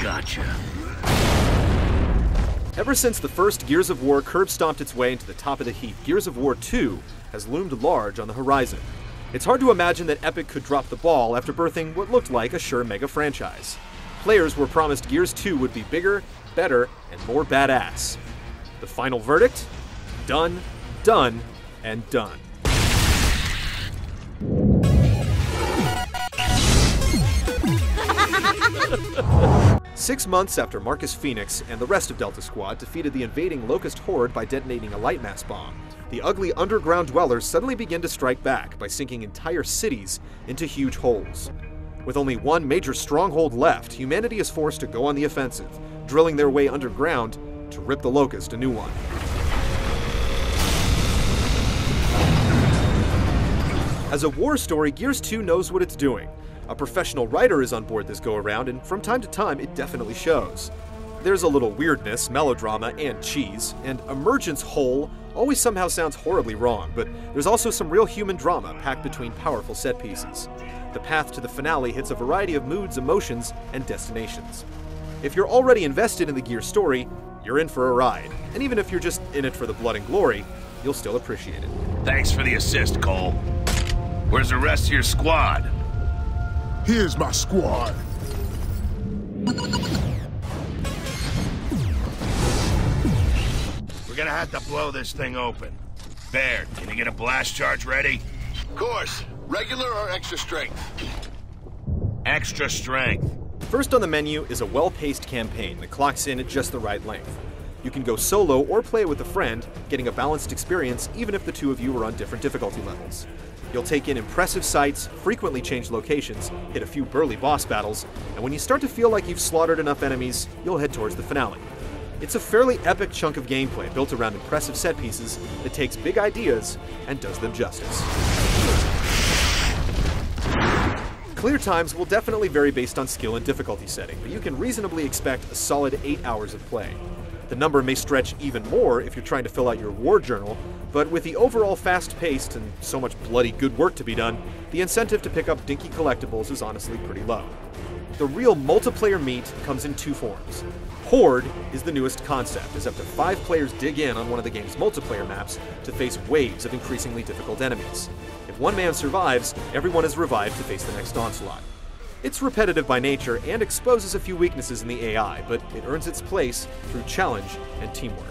Gotcha. Ever since the first Gears of War curb-stomped its way into the top of the heap, Gears of War 2 has loomed large on the horizon. It's hard to imagine that Epic could drop the ball after birthing what looked like a sure mega franchise. Players were promised Gears 2 would be bigger, better, and more badass. The final verdict? Done, done, and done. Six months after Marcus Phoenix and the rest of Delta Squad defeated the invading Locust Horde by detonating a light mass bomb, the ugly underground dwellers suddenly begin to strike back by sinking entire cities into huge holes. With only one major stronghold left, humanity is forced to go on the offensive, drilling their way underground to rip the Locust a new one. As a war story, Gears 2 knows what it's doing. A professional writer is on board this go-around, and from time to time, it definitely shows. There's a little weirdness, melodrama, and cheese, and Emergence whole always somehow sounds horribly wrong, but there's also some real human drama packed between powerful set pieces. The path to the finale hits a variety of moods, emotions, and destinations. If you're already invested in the Gears story, you're in for a ride, and even if you're just in it for the blood and glory, you'll still appreciate it. Thanks for the assist, Cole. Where's the rest of your squad? Here's my squad. We're gonna have to blow this thing open. Baird, can you get a blast charge ready? Of course. Regular or extra strength? Extra strength. First on the menu is a well-paced campaign that clocks in at just the right length. You can go solo or play with a friend, getting a balanced experience even if the two of you are on different difficulty levels. You'll take in impressive sights, frequently change locations, hit a few burly boss battles, and when you start to feel like you've slaughtered enough enemies, you'll head towards the finale. It's a fairly epic chunk of gameplay built around impressive set pieces that takes big ideas and does them justice. Clear times will definitely vary based on skill and difficulty setting, but you can reasonably expect a solid 8 hours of play. The number may stretch even more if you're trying to fill out your war journal, but with the overall fast-paced and so much bloody good work to be done, the incentive to pick up dinky collectibles is honestly pretty low. The real multiplayer meat comes in two forms. Horde is the newest concept, as up to 5 players dig in on one of the game's multiplayer maps to face waves of increasingly difficult enemies. If one man survives, everyone is revived to face the next onslaught. It's repetitive by nature and exposes a few weaknesses in the AI, but it earns its place through challenge and teamwork.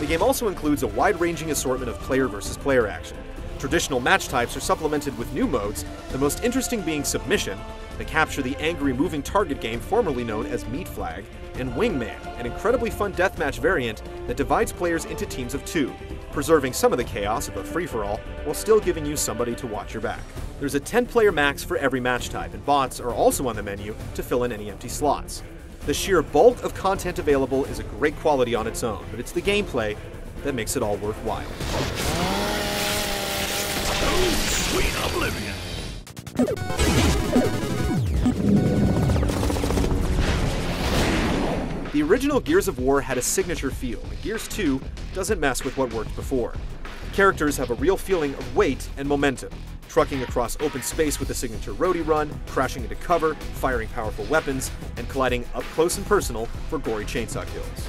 The game also includes a wide-ranging assortment of player versus player action. Traditional match types are supplemented with new modes, the most interesting being Submission, that capture the angry moving target game formerly known as Meat Flag, and Wingman, an incredibly fun deathmatch variant that divides players into teams of 2, preserving some of the chaos of a free-for-all while still giving you somebody to watch your back. There's a 10-player max for every match type, and bots are also on the menu to fill in any empty slots. The sheer bulk of content available is a great quality on its own, but it's the gameplay that makes it all worthwhile. Oh, sweet oblivion. The original Gears of War had a signature feel, and Gears 2 doesn't mess with what worked before. Characters have a real feeling of weight and momentum, trucking across open space with the signature roadie run, crashing into cover, firing powerful weapons, and colliding up close and personal for gory chainsaw kills.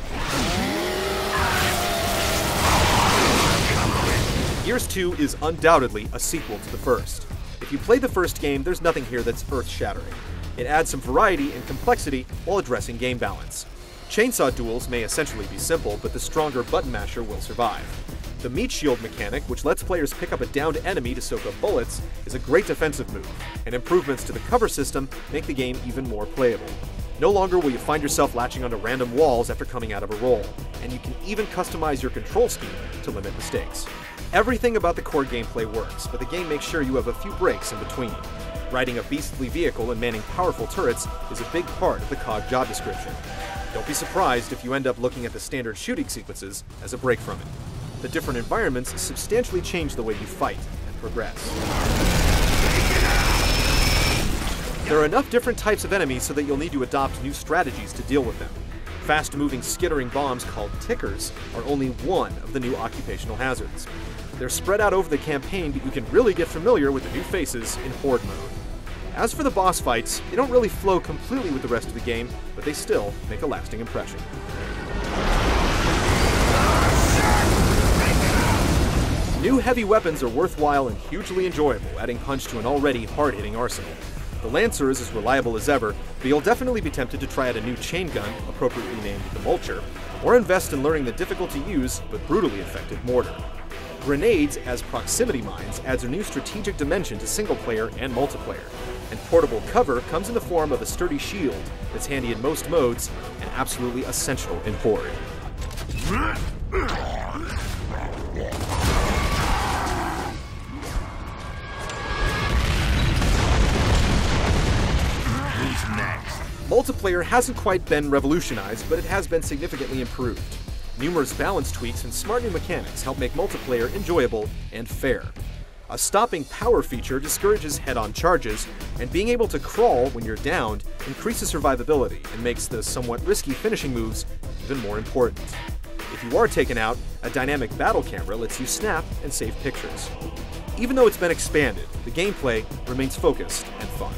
Gears 2 is undoubtedly a sequel to the first. If you play the first game, there's nothing here that's earth-shattering. It adds some variety and complexity while addressing game balance. Chainsaw duels may essentially be simple, but the stronger button masher will survive. The meat shield mechanic, which lets players pick up a downed enemy to soak up bullets, is a great defensive move, and improvements to the cover system make the game even more playable. No longer will you find yourself latching onto random walls after coming out of a roll, and you can even customize your control scheme to limit mistakes. Everything about the core gameplay works, but the game makes sure you have a few breaks in between. Riding a beastly vehicle and manning powerful turrets is a big part of the COG job description. Don't be surprised if you end up looking at the standard shooting sequences as a break from it. The different environments substantially change the way you fight and progress. There are enough different types of enemies so that you'll need to adopt new strategies to deal with them. Fast-moving, skittering bombs called tickers are only one of the new occupational hazards. They're spread out over the campaign, but you can really get familiar with the new faces in Horde mode. As for the boss fights, they don't really flow completely with the rest of the game, but they still make a lasting impression. New heavy weapons are worthwhile and hugely enjoyable, adding punch to an already hard-hitting arsenal. The Lancer is as reliable as ever, but you'll definitely be tempted to try out a new chain gun, appropriately named the Vulture, or invest in learning the difficult-to-use but brutally effective Mortar. Grenades as proximity mines adds a new strategic dimension to single-player and multiplayer, and portable cover comes in the form of a sturdy shield that's handy in most modes and absolutely essential in Horde. Multiplayer hasn't quite been revolutionized, but it has been significantly improved. Numerous balance tweaks and smart new mechanics help make multiplayer enjoyable and fair. A stopping power feature discourages head-on charges, and being able to crawl when you're downed increases survivability and makes the somewhat risky finishing moves even more important. If you are taken out, a dynamic battle camera lets you snap and save pictures. Even though it's been expanded, the gameplay remains focused and fun.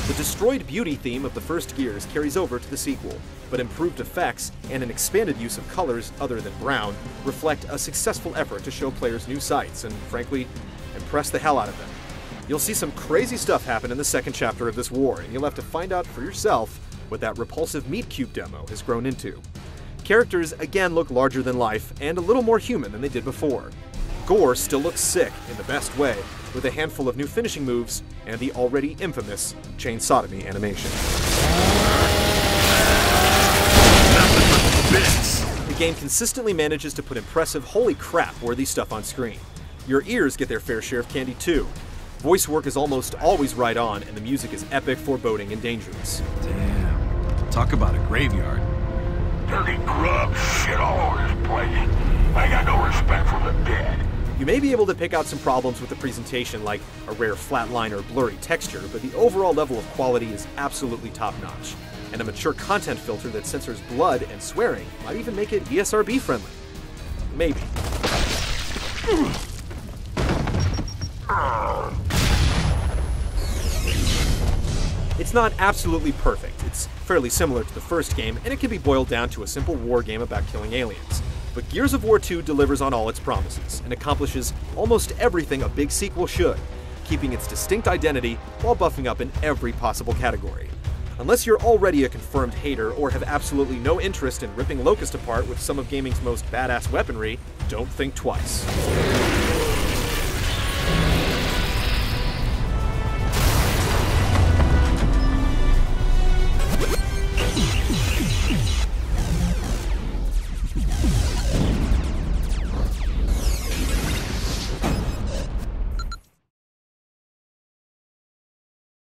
The destroyed beauty theme of the first Gears carries over to the sequel, but improved effects and an expanded use of colors other than brown reflect a successful effort to show players new sights and, frankly, impress the hell out of them. You'll see some crazy stuff happen in the second chapter of this war, and you'll have to find out for yourself what that repulsive meat cube demo has grown into. Characters again look larger than life and a little more human than they did before. Gore still looks sick in the best way, with a handful of new finishing moves and the already infamous chain sodomy animation. The game consistently manages to put impressive holy crap worthy stuff on screen. Your ears get their fair share of candy too. Voice work is almost always right on, and the music is epic, foreboding, and dangerous. Damn. Talk about a graveyard. Dirty grub shit all over this place. I got no respect for the dead. You may be able to pick out some problems with the presentation, like a rare flatline or blurry texture, but the overall level of quality is absolutely top-notch. And a mature content filter that censors blood and swearing might even make it ESRB friendly. Maybe. It's not absolutely perfect. It's fairly similar to the first game, and it can be boiled down to a simple war game about killing aliens. But Gears of War 2 delivers on all its promises, and accomplishes almost everything a big sequel should, keeping its distinct identity while buffing up in every possible category. Unless you're already a confirmed hater or have absolutely no interest in ripping Locust apart with some of gaming's most badass weaponry, don't think twice.